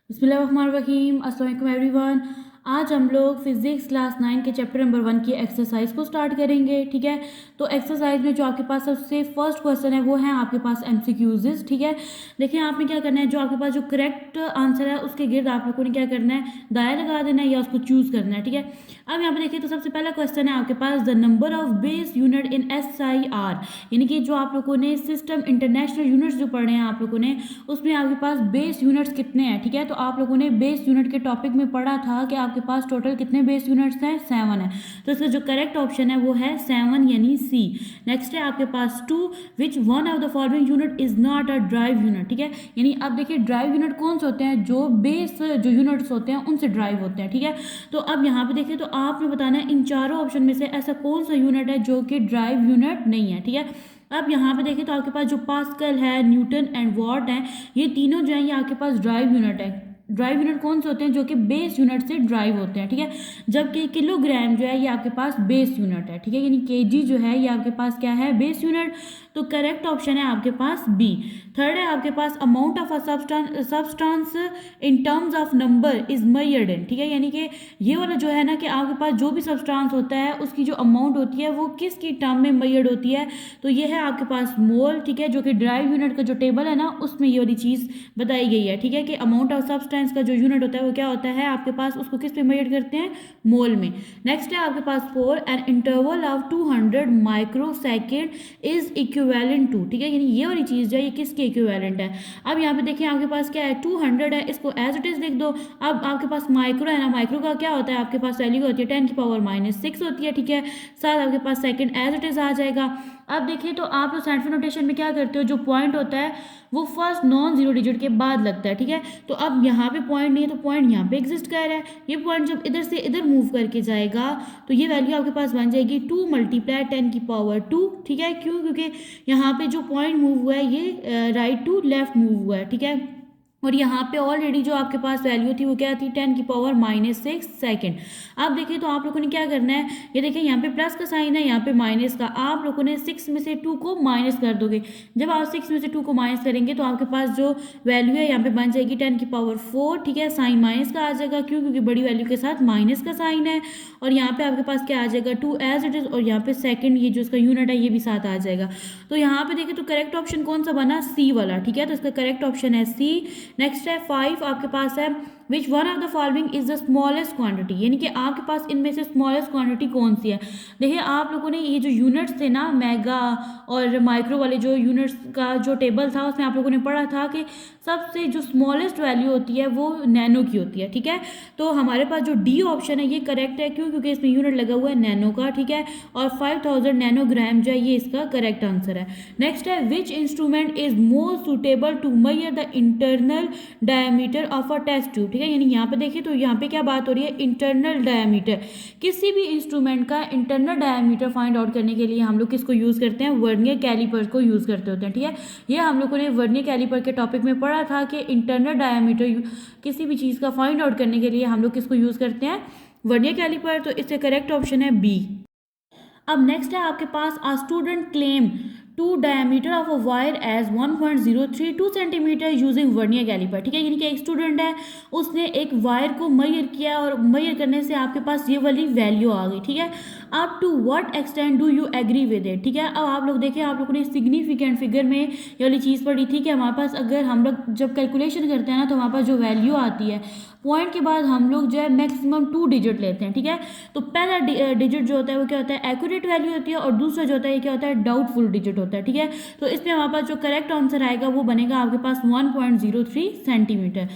बिस्मिल्लाहिर्रहमानिर्रहीम। अस्सलाम वालेकुम एवरीवन। आज हम लोग फिज़िक्स क्लास 9 के चैप्टर नंबर 1 की एक्सरसाइज को स्टार्ट करेंगे। ठीक है, तो एक्सरसाइज में जो आपके पास सबसे फर्स्ट क्वेश्चन है वो है आपके पास एमसीक्यूज़। ठीक है, देखिए आपने क्या करना है, जो आपके पास जो करेक्ट आंसर है उसके गिर्द आप लोगों ने क्या करना है, दायरा लगा देना है या उसको चूज़ करना है। ठीक है, अब यहाँ पे देखिए तो सबसे पहला क्वेश्चन है आपके पास the number of base unit in SIR, यानी कि जो आप लोगों ने सिस्टम इंटरनेशनल यूनिट्स जो पढ़े हैं आप लोगों ने, उसमें आपके पास बेस यूनिट्स कितने हैं। ठीक है, तो आप लोगों ने बेस यूनिट के टॉपिक में पढ़ा था कि आपके पास टोटल कितने बेस यूनिट्स हैं, 7 है। तो इसका जो करेक्ट ऑप्शन है वो है 7 यानी सी। नेक्स्ट है आपके पास 2 which one of the following unit is not a drive unit. ठीक है, यानी अब देखिए ड्राइव यूनिट कौन से होते हैं, जो बेस जो यूनिट्स होते हैं उनसे ड्राइव होते हैं। ठीक है, तो अब यहाँ पे देखिए तो आपने बताना है इन चारों ऑप्शन में से ऐसा कौन सा यूनिट है जो कि ड्राइव यूनिट नहीं है। ठीक है, अब यहाँ पे देखें तो आपके पास जो पास्कल है, न्यूटन एंड वॉट है, ये तीनों जो है ये आपके पास ड्राइव यूनिट है। ड्राइव यूनिट कौन से होते हैं, जो कि बेस यूनिट से ड्राइव होते हैं। ठीक है, जबकि किलोग्राम जो है ये आपके पास बेस यूनिट है। ठीक है, यानी केजी जो है ये आपके पास क्या है, बेस यूनिट। तो करेक्ट ऑप्शन है आपके पास बी। थर्ड है आपके पास amount of a substance in terms of number is measured in. ठीक है, यानी कि ये वाला जो है ना कि आपके पास जो भी सब्सटेंस होता है उसकी जो अमाउंट होती है वो किसकी टर्म में मेजर्ड होती है, तो ये है आपके पास मोल। ठीक है, जो कि ड्राइव यूनिट का जो टेबल है ना उसमें ये वाली चीज़ बताई गई है। ठीक है, कि अमाउंट ऑफ सब्सटेंस का जो यूनिट होता है वो क्या होता है आपके पास, उसको किस पे मेजर करते हैं, मोल में। नेक्स्ट है आपके पास 4 an interval of 200 microsecond is equivalent to. ठीक है, यानी ये वाली चीज़ जो है ये किसके इक्विवेलेंट है। अब यहाँ पे देखिए आपके पास क्या है, 200 है, इसको एज इट इज लिख दो। अब आपके पास माइक्रो है ना, माइक्रो का क्या होता है आपके पास वैल्यू होती है 10⁻⁻6 होती है। ठीक है, साथ आपके पास सेकंड एज इट इज आ जाएगा। अब देखिए तो आप लोग साइंटिफिक नोटेशन में क्या करते हो, जो पॉइंट होता है वो फर्स्ट नॉन जीरो डिजिट के बाद लगता है। ठीक है, तो अब यहाँ पे पॉइंट नहीं है तो पॉइंट यहाँ पे एग्जिस्ट कर रहा है। ये पॉइंट जब इधर से इधर मूव करके जाएगा तो ये वैल्यू आपके पास बन जाएगी 2 × 10⁻²। ठीक है, क्यों, क्योंकि यहाँ पे जो पॉइंट मूव हुआ है ये राइट टू लेफ्ट मूव हुआ है। ठीक है, और यहाँ पे ऑलरेडी जो आपके पास वैल्यू थी वो क्या थी, 10⁻⁻6 सेकेंड। अब देखिए तो आप लोगों ने क्या करना है, ये देखिए यहाँ पे प्लस का साइन है, यहाँ पे माइनस का। आप लोगों ने 6 में से 2 को माइनस कर दोगे। जब आप 6 में से 2 को माइनस करेंगे तो आपके पास जो वैल्यू है यहाँ पे बन जाएगी 10⁻⁴। ठीक है, साइन माइनस का आ जाएगा, क्यों, क्योंकि बड़ी वैल्यू के साथ माइनस का साइन है। और यहाँ पे आपके पास क्या आ जाएगा, 2 एज इट इज, और यहाँ पे सेकेंड ये जो इसका यूनिट है ये भी साथ आ जाएगा। तो यहाँ पे देखिए तो करेक्ट ऑप्शन कौन सा बना, सी वाला। ठीक है, तो इसका करेक्ट ऑप्शन है सी। नेक्स्ट है 5 आपके पास है which one of the following is the smallest quantity, यानी कि आपके पास इनमें से स्मॉलेस्ट क्वांटिटी कौन सी है। देखिए आप लोगों ने ये जो यूनिट्स थे ना, मेगा और माइक्रो वाले जो यूनिट्स का जो टेबल था उसमें आप लोगों ने पढ़ा था कि सबसे जो स्मॉलेस्ट वैल्यू होती है वो नैनो की होती है। ठीक है, तो हमारे पास जो डी ऑप्शन है ये करेक्ट है, क्यों, क्योंकि इसमें यूनिट लगा हुआ है नैनो का। ठीक है, और 5000 नैनोग्राम जो है ये इसका करेक्ट आंसर है। नेक्स्ट है which instrument is more suitable to measure the internal diameter of a test tube. ठीक है, यानी यहाँ पे देखिए तो यहाँ पे क्या बात हो रही है, इंटरनल डायमीटर। किसी भी इंस्ट्रूमेंट का इंटरनल डायमीटर फाइंड आउट करने के लिए हम लोग किसको यूज़ करते हैं, वर्नियर कैलिपर को यूज़ करते होते हैं। ठीक है, ये हम लोगों ने वर्नियर कैलिपर के टॉपिक में पढ़ा था कि इंटरनल डायमीटर किसी भी चीज़ का फाइंड आउट करने के लिए हम लोग किसको यूज़ करते हैं, वर्नियर कैलिपर। तो इससे करेक्ट ऑप्शन है बी। अब नेक्स्ट है आपके पास a student claim to diameter of a wire as 1.032 centimetre using vernier caliper. ठीक है, यानी कि एक स्टूडेंट है उसने एक वायर को मेजर किया और मेजर करने से आपके पास ये वाली वैल्यू आ गई। ठीक है, up to what extent do you agree with it. ठीक है, अब आप लोग देखिए आप लोगों ने सिग्निफिकेंट फिगर में ये वाली चीज़ पढ़ी थी कि हमारे पास अगर हम लोग जब कैलकुलेशन करते हैं ना तो हमारे पास जो वैल्यू आती है पॉइंट के बाद हम लोग जो है मैक्सिमम 2 डिजिट लेते हैं। ठीक है, तो पहला डिजिट जो होता है वो क्या होता है, एक्यूरेट वैल्यू होती है, और दूसरा जो होता है ये क्या होता है, डाउटफुल डिजिट होता है। ठीक है, तो इसमें हमारे पास जो करेक्ट आंसर आएगा वो बनेगा आपके पास 1.03 सेंटीमीटर।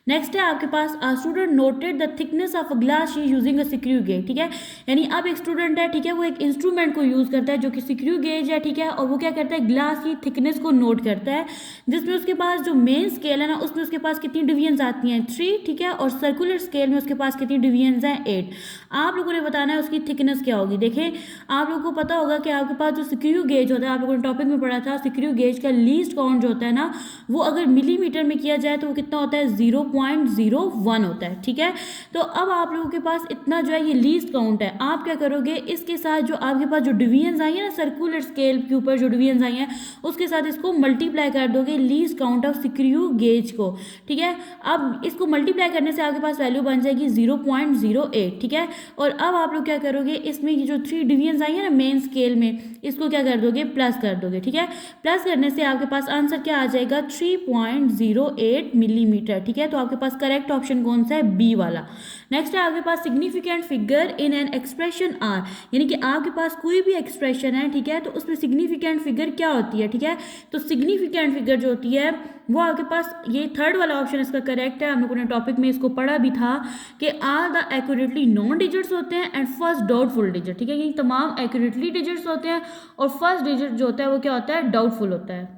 नेक्स्ट है आपके पास a student noted the thickness of a glass sheet using a screw gauge. ठीक है, यानी अब एक स्टूडेंट है, ठीक है, वो एक इंस्ट्रूमेंट को यूज करता है जो कि स्क्रू गेज है। ठीक है, और वो क्या करता है, ग्लास की थिकनेस को नोट करता है, जिसमें उसके पास जो मेन स्केल है ना उसमें उसके पास कितनी डिवीजन आती हैं, 3। ठीक है, और सर्कुलर स्केल में उसके पास कितनी डिवीजन हैं, 8। आप लोगों ने बताना है उसकी थिकनेस क्या होगी। देखें आप लोगों को पता होगा कि आपके पास जो स्क्रू गेज होता है, आप लोगों ने टॉपिक में पढ़ा था, स्क्रू गेज का लीस्ट काउंट जो होता है ना वो अगर मिलीमीटर में किया जाए तो वो कितना होता है, 0.0 0.01 होता है, ठीक है। तो अब आप लोगों के पास इतना जो है ये लीस्ट काउंट है, आप क्या करोगे इसके साथ जो आपके पास जो डिवीजन्स आई है ना सर्कुलर स्केल के ऊपर जो डिवीजन्स आई हैं उसके साथ इसको मल्टीप्लाई कर दोगे least count of screw gauge को, ठीक है। अब इसको मल्टीप्लाई करने से आपके पास वैल्यू बन जाएगी 0.08, ठीक है। और अब आप लोग क्या करोगे इसमें ये जो 3 डिवीजन्स आई है ना मेन स्केल में इसको क्या कर दोगे प्लस कर दोगे, ठीक है। प्लस करने से आपके पास आंसर क्या आ जाएगा 3.08 मिलीमीटर, ठीक है। तो आपके पास करेक्ट ऑप्शन कौन सा है, बी वाला। नेक्स्ट है आपके पास significant figure in an expression are, यानी कि आपके पास कोई भी एक्सप्रेशन है, ठीक है, तो उसमें सिग्निफिकेंट फिगर क्या होती है, ठीक है। तो सिग्निफिकेंट फिगर जो होती है वो आपके पास ये थर्ड वाला ऑप्शन इसका करेक्ट है। हम लोगों ने टॉपिक में इसको पढ़ा भी था कि are the accurately known digits होते हैं एंड फर्स्ट डाउटफुल डिजिट, ठीक है। ये तमाम एक्यूरेटली डिजिट्स होते हैं और फर्स्ट डिजिट जो होता है वो क्या होता है, डाउटफुल होता है।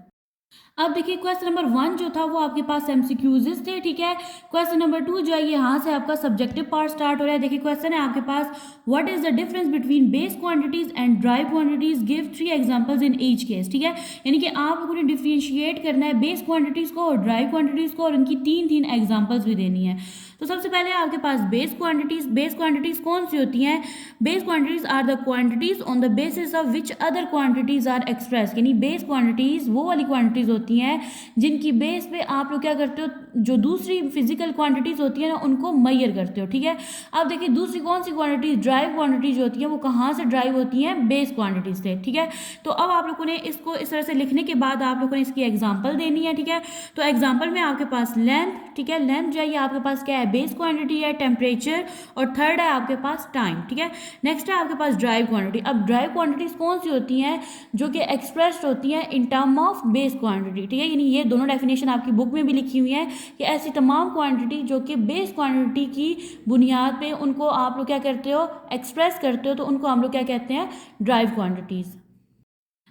अब देखिए क्वेश्चन नंबर 1 जो था वो आपके पास एमसीक्यूज थे, ठीक है। क्वेश्चन नंबर 2 जो है यहाँ से आपका सब्जेक्टिव पार्ट स्टार्ट हो रहा है। देखिए क्वेश्चन है आपके पास what is the difference between base quantities and dry quantities, give 3 examples in each case, ठीक है। यानी कि आप लोगों ने डिफरेंशिएट करना है बेस क्वांटिटीज को और ड्राई क्वांटिटीज को और उनकी 3 एग्जाम्पल्स भी देनी है। तो सबसे पहले आपके पास बेस क्वांटिटीज कौन सी होती हैं, base quantities are the quantities on the basis of which other quantities are express, यानी बेस क्वांटिटीज वो वाली क्वांटिटीज होती हैं जिनकी बेस पे आप लोग क्या करते हो जो दूसरी फिजिकल क्वांटिटीज होती है ना उनको मैयर करते हो, ठीक है। अब देखिए दूसरी कौन सी क्वांटिटीज, ड्राइव क्वांटिटीज जो होती है वो कहाँ से ड्राइव होती हैं, बेस क्वांटिटीज से, ठीक है। तो अब आप लोगों ने इसको इस तरह से लिखने के बाद आप लोगों ने इसकी एग्जाम्पल देनी है, ठीक है। तो एग्जाम्पल में आपके पास लेंथ, ठीक है, लेंथ जो है आपके पास क्या है, बेस क्वांटिटी है, टेम्परेचर और थर्ड है आपके पास टाइम, ठीक है। नेक्स्ट है आपके पास ड्राइव क्वांटिटी। अब ड्राइव क्वांटिटीज कौन सी होती हैं, जो कि एक्सप्रेस्ड होती हैं in term of base quantity, ठीक है। यानी ये दोनों डेफिनेशन आपकी बुक में भी लिखी हुई है कि ऐसी तमाम क्वांटिटी जो कि बेस क्वांटिटी की बुनियाद पे उनको आप लोग क्या करते हो, एक्सप्रेस करते हो, तो उनको हम लोग क्या कहते हैं, ड्राइव क्वांटिटीज।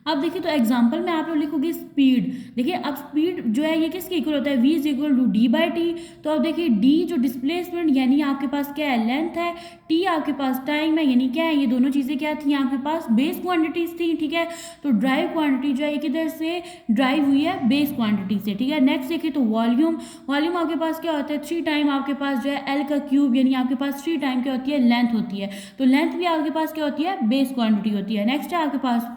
अब देखिए तो एग्जाम्पल में आप लोग लिखोगे स्पीड। देखिए अब स्पीड जो है ये किसके इक्वल होता है, v is equal to D by T. तो अब देखिए d जो डिस्प्लेसमेंट यानी आपके पास क्या है, लेंथ है, t आपके पास टाइम है, यानी क्या है, ये दोनों चीज़ें क्या थी आपके पास, बेस क्वांटिटीज थी, ठीक है। तो ड्राइव क्वांटिटी जो है किधर से ड्राइव हुई है, बेस क्वांटिटी से, ठीक है। नेक्स्ट देखिए तो वॉल्यूम आपके पास क्या होता है, 3 टाइम आपके पास जो है एल का क्यूब, यानी आपके पास 3 टाइम क्या होती है, लेंथ होती है। तो लेंथ भी आपके पास क्या होती है, बेस क्वांटिटी होती है। नेक्स्ट है आपके पास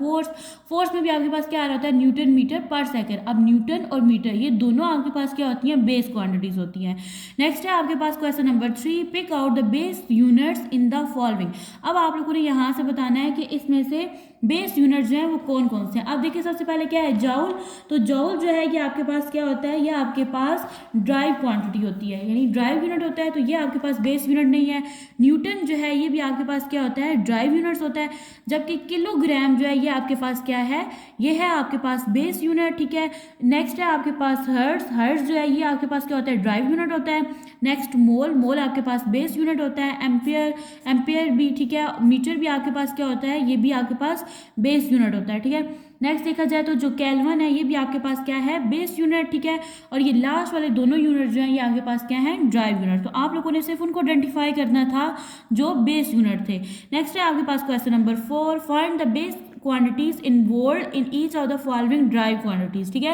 फोर्स में भी आपके पास क्या आ रहा होता है, न्यूटन मीटर पर सेकंड। अब न्यूटन और मीटर ये दोनों आपके पास क्या होती हैं, बेस क्वांटिटीज होती हैं। नेक्स्ट है आपके पास question number 3, pick out the base units in the following. अब आप लोगों ने यहाँ से बताना है कि इसमें से बेस यूनिट जो है वो कौन कौन से हैं। अब देखिए सबसे पहले क्या है, जाउल। तो जाउल जो है ये आपके पास क्या होता है, ये आपके पास ड्राइव क्वांटिटी होती है, यानी ड्राइव यूनिट होता है, तो ये आपके पास बेस यूनिट नहीं है। न्यूटन जो है ये भी आपके पास क्या होता है, ड्राइव यूनिट्स होता है। जबकि किलोग्राम जो है ये आपके पास क्या है, ये है आपके पास बेस यूनिट, ठीक है। नेक्स्ट है आपके पास हर्ट्ज जो है ये आपके पास क्या होता है, ड्राइव यूनिट होता है। नेक्स्ट मोल आपके पास बेस यूनिट होता है। एम्पियर भी, ठीक है। मीटर भी आपके पास क्या होता है, ये भी आपके पास बेस यूनिट होता है, ठीक है। नेक्स्ट देखा जाए तो जो केल्विन है ये भी आपके पास क्या है, बेस यूनिट, ठीक है। और ये लास्ट वाले दोनों यूनिट जो हैं ये आपके पास क्या है, ड्राइव यूनिट। तो आप लोगों ने सिर्फ उनको आइडेंटिफाई करना था जो बेस यूनिट थे। नेक्स्ट है आपके पास question number 4, find the base quantities involved in each of the following drive quantities, ठीक है।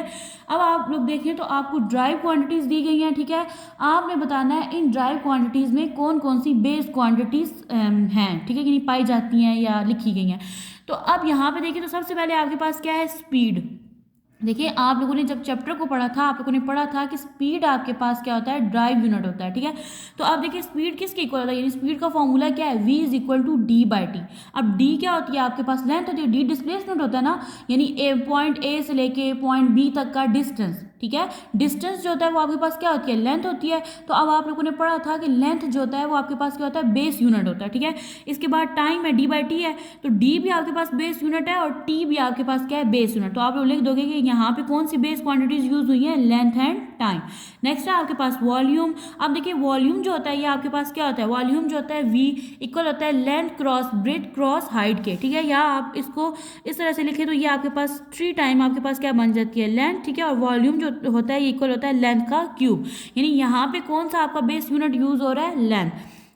अब आप लोग देखें तो आपको ड्राइव क्वांटिटीज दी गई हैं, ठीक है। आपने बताना है इन ड्राइव क्वांटिटीज में कौन कौन सी बेस क्वांटिटीज हैं, ठीक है, कि नहीं पाई जाती हैं या लिखी गई हैं। तो अब यहाँ पे देखिए तो सबसे पहले आपके पास क्या है, स्पीड। देखिए आप लोगों ने जब चैप्टर को पढ़ा था, आप लोगों ने पढ़ा था कि स्पीड आपके पास क्या होता है, ड्राइव यूनिट होता है, ठीक है। तो अब देखिए स्पीड किसके इक्वल होता है, यानी स्पीड का फॉर्मूला क्या है, v is equal to D by T. अब d क्या होती है आपके पास, लेंथ होती है, d डिस्प्लेसमेंट होता है ना, यानी पॉइंट A से लेके पॉइंट B तक का डिस्टेंस, ठीक है। डिस्टेंस जो होता है वो आपके पास क्या होती है, लेंथ होती है। तो अब आप लोगों ने पढ़ा था कि लेंथ जो होता है वो आपके पास क्या होता है, बेस यूनिट होता है, ठीक है। इसके बाद टाइम है, डी बाई टी है, तो डी भी आपके पास बेस यूनिट है और टी भी आपके पास क्या है, बेस यूनिट। तो आप लोग लिख दोगे कि यहाँ पे कौन सी बेस क्वांटिटीज यूज हुई है, लेंथ एंड टाइम। नेक्स्ट है आपके पास वॉल्यूम। अब देखिए वॉल्यूम जो होता है ये आपके पास क्या होता है, वॉल्यूम जो होता है v इक्वल होता है length cross breadth cross height के, ठीक है। या आप इसको इस तरह से लिखे तो ये आपके पास 3 टाइम आपके पास क्या बन जाती है, लेंथ, ठीक है। और वॉल्यूम जो होता है ये इक्वल होता है लेंथ का क्यूब, यानी यहाँ पे कौन सा आपका बेस यूनिट यूज हो रहा है, लेंथ।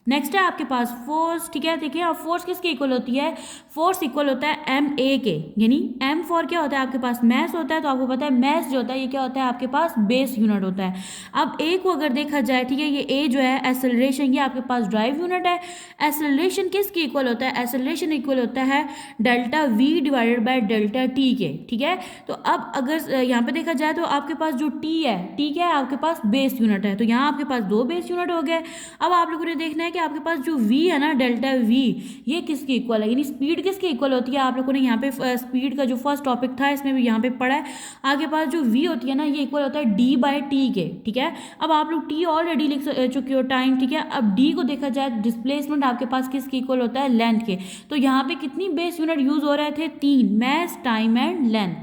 नेक्स्ट है आपके पास फोर्स, ठीक है। देखिए अब फोर्स किसके इक्वल होती है, फोर्स इक्वल होता है एम ए के, यानी एम फॉर क्या होता है आपके पास मैस होता है, तो आपको पता है मैस जो होता है ये क्या होता है आपके पास बेस यूनिट होता है। अब ए को अगर देखा जाए, ठीक है, ये ए जो है एक्सेलरेशन, ये आपके पास ड्राइव यूनिट है। एक्सेलरेशन किसके इक्वल होता है, एक्सेलरेशन इक्वल होता है delta we divided by delta T के, ठीक है। तो अब अगर यहाँ पे देखा जाए तो आपके पास जो टी है, ठीक है, आपके पास बेस यूनिट है, तो यहाँ आपके पास दो बेस यूनिट हो गए। अब आप लोगों ने देखना है कि आपके पास जो v है ना डेल्टा v, ये किसके इक्वल है, यानी स्पीड किसके इक्वल होती है। आप लोगों ने यहाँ पे स्पीड का जो फर्स्ट टॉपिक था इसमें भी यहाँ पे पढ़ा है। आपके पास जो v होती है ना ये इक्वल होता है d बाय टी के, ठीक है। अब आप लोग t ऑलरेडी लिख चुके हो टाइम, ठीक है। अब d को देखा जाए डिस्प्लेसमेंट आपके पास किसके इक्वल होता है लेंथ के, तो यहाँ पे कितनी बेस यूनिट यूज हो रहे थे, 3, mass time and length.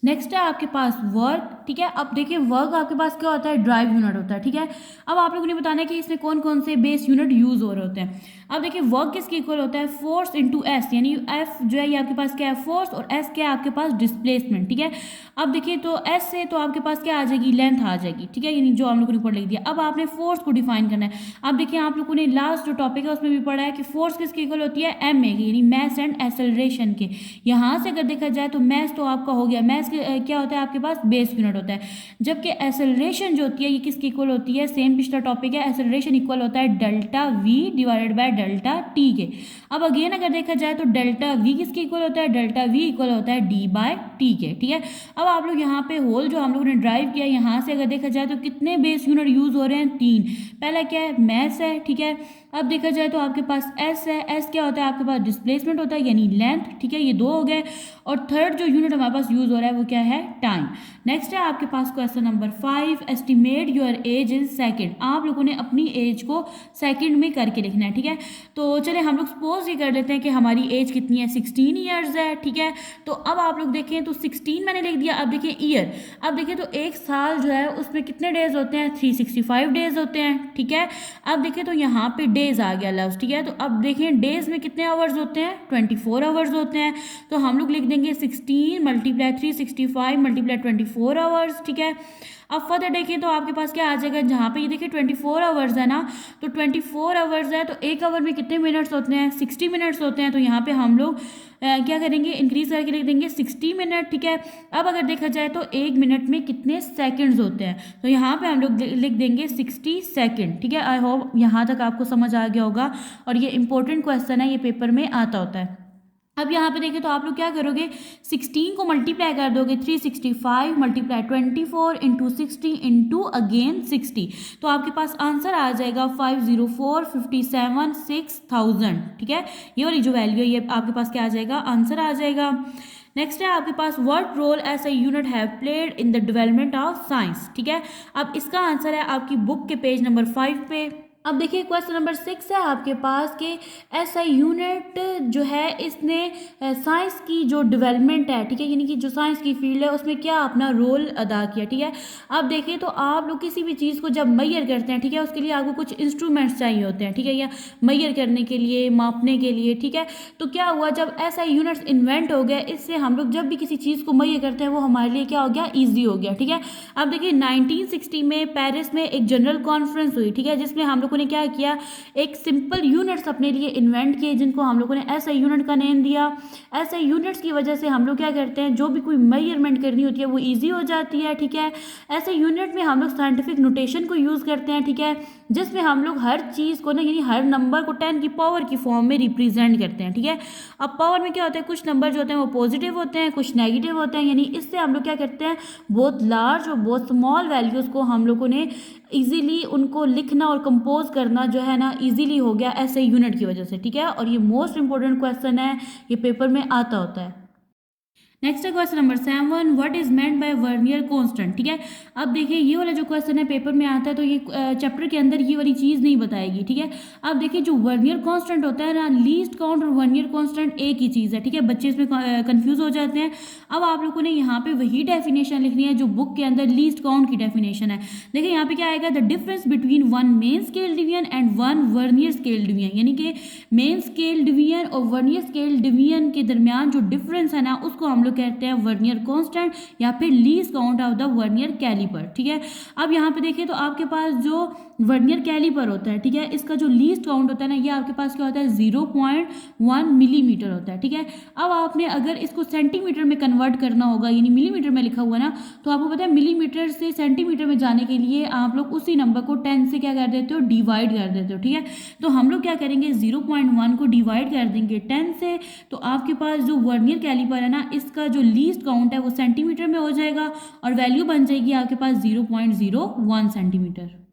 Next है आपके पास वर्क, ठीक है। अब देखिए वर्क आपके पास क्या होता है, ड्राइव यूनिट होता है, ठीक है। अब आप लोगों ने बताना है कि इसमें कौन कौन से बेस यूनिट यूज हो रहे होते हैं। अब देखिए वर्क किसके इक्वल होता है, फोर्स इंटू एस, यानी एफ जो है ये आपके पास क्या है फोर्स, और एस क्या है आपके पास डिस्प्लेसमेंट, ठीक है। अब देखिए तो एस से तो आपके पास क्या आ जाएगी, लेंथ आ जाएगी, ठीक है, यानी जो हम लोगों ने ऊपर लिख दिया। अब आपने फोर्स को डिफाइन करना है। अब देखिए आप लोगों ने लास्ट जो टॉपिक है उसमें भी पढ़ा है कि फोर्स किसके इक्वल होती है, एम ए की, यानी मैस एंड एक्सेलरेशन के। यहाँ से अगर देखा जाए तो मैस तो आपका हो गया, मैस क्या होता है आपके पास बेस यूनिट होता है, जबकि एक्सेलरेशन जो होती है ये किसकी इक्वल होती है, सेम पिछला टॉपिक है, एक्सेलरेशन इक्वल होता है delta we divided by delta T के। अब अगेन अगर देखा जाए तो डेल्टा वी किसके इक्वल होता है, डेल्टा वी इक्वल होता है डी बाय टी के, ठीक है। अब आप लोग यहाँ पे होल जो हम लोगों ने ड्राइव किया, यहाँ से अगर देखा जाए तो कितने बेस यूनिट यूज हो रहे हैं, 3। पहला क्या है मैस है, ठीक है। अब देखा जाए तो आपके पास एस है, एस क्या होता है आपके पास डिस्प्लेसमेंट होता है यानी लेंथ, ठीक है, ये 2 हो गए। और थर्ड जो यूनिट हमारे पास यूज हो रहा है वो क्या है, टाइम। नेक्स्ट है आपके पास question number 5, estimate your age in second. आप लोगों ने अपनी एज को सेकंड में करके लिखना है, ठीक है। तो चले हम लोग सपोज ये कर लेते हैं कि हमारी एज कितनी है, 16 ईयर्स है, ठीक है। तो अब आप लोग देखें तो 16 मैंने लिख दिया। अब देखिए ईयर, अब देखिए तो एक साल जो है उसमें कितने डेज होते हैं, 365 डेज होते हैं, ठीक है। अब देखिए तो यहाँ पे डेज आ गया लफ्ज, ठीक है। तो अब देखें डेज में कितने आवर्स होते हैं, 24 आवर्स होते हैं। तो हम लोग लिख देंगे 16 मल्टीप्लाई 365 मल्टीप्लाई 24 आवर्स, ठीक है। अब फर्दर देखें तो आपके पास क्या आ जाएगा, जहाँ पे ये देखिए 24 आवर्स है ना, तो 24 आवर्स है तो एक आवर में कितने मिनट्स होते हैं, 60 मिनट्स होते हैं। तो यहाँ पे हम लोग क्या करेंगे, इंक्रीज करके लिख देंगे 60 मिनट, ठीक है। अब अगर देखा जाए तो एक मिनट में कितने सेकंड्स होते हैं, तो यहाँ पे हम लोग लिख देंगे 60 सेकंड, ठीक है। आई होप यहाँ तक आपको समझ आ गया होगा, और ये इंपॉर्टेंट क्वेश्चन है, ये पेपर में आता होता है। अब यहाँ पे देखें तो आप लोग क्या करोगे, 16 को मल्टीप्लाई कर दोगे 365 मल्टीप्लाई 24 इंटू 60 इंटू अगेन 60, तो आपके पास आंसर आ जाएगा 504,57,6,000, ठीक है। ये वाली जो वैल्यू है ये आपके पास क्या आ जाएगा, आंसर आ जाएगा। नेक्स्ट है आपके पास what role as a unit have played in the development of science, ठीक है। अब इसका आंसर है आपकी बुक के पेज नंबर 5 पे। अब देखिए क्वेश्चन नंबर 6 है आपके पास कि एसआई यूनिट जो है इसने साइंस की जो डेवलपमेंट है, ठीक है, यानी कि जो साइंस की फील्ड है उसमें क्या अपना रोल अदा किया, ठीक है। अब देखिए तो आप लोग किसी भी चीज़ को जब मैयर करते हैं, ठीक है, उसके लिए आपको कुछ इंस्ट्रूमेंट्स चाहिए होते हैं, ठीक है, या मैयर करने के लिए, मापने के लिए, ठीक है। तो क्या हुआ, जब एसआई यूनिट्स इन्वेंट हो गए, इससे हम लोग जब भी किसी चीज़ को मैयर करते हैं वो हमारे लिए क्या हो गया, ईजी हो गया, ठीक है। अब देखिए 1960 में पेरिस में एक जनरल कॉन्फ्रेंस हुई, ठीक है, जिसमें हम लोग ने क्या किया, एक सिंपल यूनिट्स अपने लिए इन्वेंट किए जिनको हम लोगों ने एसआई यूनिट का नेम दिया। एसआई यूनिट्स की वजह से हम लोग क्या करते हैं, जो भी कोई मेजरमेंट करनी होती है वो इजी हो जाती है, ठीक है। ऐसे यूनिट में हम लोग साइंटिफिक नोटेशन को यूज़ करते हैं, ठीक है, जिसमें हम लोग हर चीज़ को ना, यानी हर नंबर को 10 की पावर की फॉर्म में रिप्रेजेंट करते हैं, ठीक है। अब पावर में क्या होता है, कुछ नंबर जो होते हैं वो पॉजिटिव होते हैं, कुछ नेगेटिव होते हैं, यानी इससे हम लोग क्या करते हैं, बहुत लार्ज और बहुत स्मॉल वैल्यूज़ को हम लोगों ने इजीली उनको लिखना और कंपोज करना जो है ना इजीली हो गया ऐसे यूनिट की वजह से, ठीक है। और ये मोस्ट इंपॉर्टेंट क्वेश्चन है, ये पेपर में आता होता है। नेक्स्ट है question number 7, what is meant by vernier constant, ठीक है। अब देखिए ये वाला जो क्वेश्चन है पेपर में आता है तो ये चैप्टर के अंदर ये वाली चीज़ नहीं बताएगी, ठीक है। अब देखिए जो वर्नियर कांस्टेंट होता है ना, लीस्ट काउंट और वर्नियर कांस्टेंट एक ही चीज़ है, ठीक है, बच्चे इसमें कंफ्यूज हो जाते हैं। अब आप लोगों ने यहाँ पे वही डेफिनेशन लिखनी है जो बुक के अंदर लीस्ट काउंट की डेफिनेशन है। देखिए यहाँ पे क्या आएगा, the difference between one main scale division and one vernier scale division, यानी कि मेन स्केल डिवीजन और वर्नियर स्केल डिवीजन के दरमियान जो डिफरेंस है ना उसको हम लोग लोग कहते हैं वर्नियर कांस्टेंट या फिर least count of the vernier caliper, ठीक है। अब यहाँ पे देखिए तो आपके पास जो वर्नियर कैलिपर होता है, ठीक है, इसका जो लीस्ट काउंट होता है ना, ये आपके पास क्या होता है 0.1 मिलीमीटर होता है, ठीक है। अब आपने अगर इसको सेंटीमीटर में कन्वर्ट करना होगा, यानी मिलीमीटर में लिखा हुआ ना, तो आपको पता है मिलीमीटर से सेंटीमीटर में जाने के लिए आप लोग उसी नंबर को 10 से क्या कर देते हो, डिवाइड कर देते हो, ठीक है। तो हम लोग क्या करेंगे, 0.1 को डिवाइड कर देंगे 10 से, तो आपके पास जो वर्नियर कैलिपर है ना, इसका जो लीस्ट काउंट है वो सेंटीमीटर में हो जाएगा और वैल्यू बन जाएगी आपके पास 0.01 सेंटीमीटर।